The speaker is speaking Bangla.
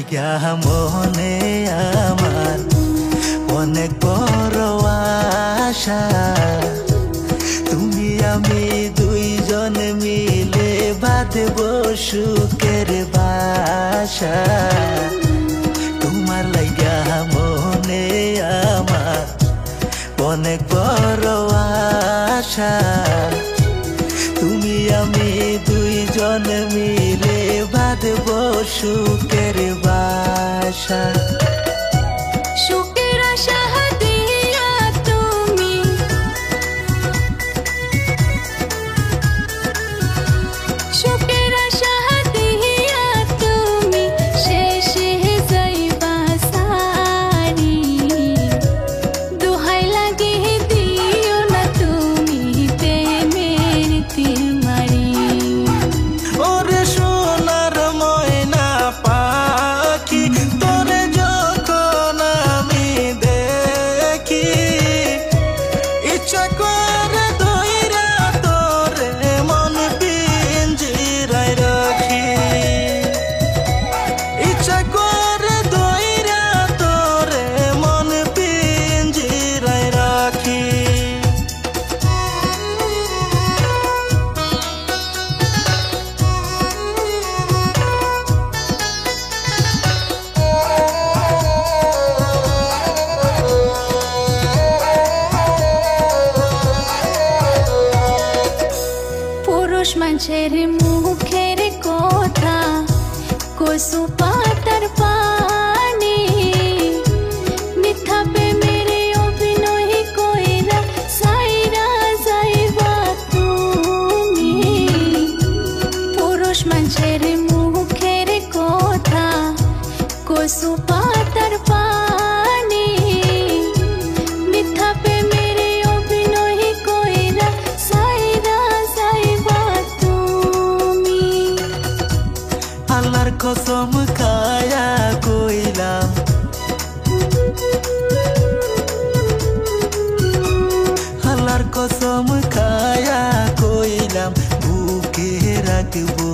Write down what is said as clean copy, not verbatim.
লাইগা মনে আমার অনেক বড় আশা তুমি আমি দুইজন মিলে বাঁধব সুখের বাসা তোমার লাইগা মনে আমার অনেক বড় আশা তুমি আমি দুইজন মিলে বাঁধব সুখের বাসা সুখের আশা দিয়া তুমি সুখের আশা দিয়া তুমি শেষে যাইবা সারি দোহাই লাগে দিও না তুমি প্রেমের তিলমারি ওরে সোনার ময়না পাখি তোরে যখন আমি দেখি ইচ্ছা করে ধইরা তোরে মন পিঞ্জিরায় রাখি ইচ্ছা করে ধইরা তোরে মন পিঞ্জিরায় রাখি পুরুষ মানুষের মুখের কথা কসু পাতার পানি মিথ্যা প্রেমের অভিনয় কইরা সাইরা যাইবা তুমি পুরুষ মানুষের মুখের কথা কসু পাতার পানি মিথ্যা প্রেমের অভিনয় কইরা সাইরা যাইবা তুমি আল্লাহর কসম খায়া কইলাম আল্লাহর কসম খায়া কইলাম বুকে রাখবো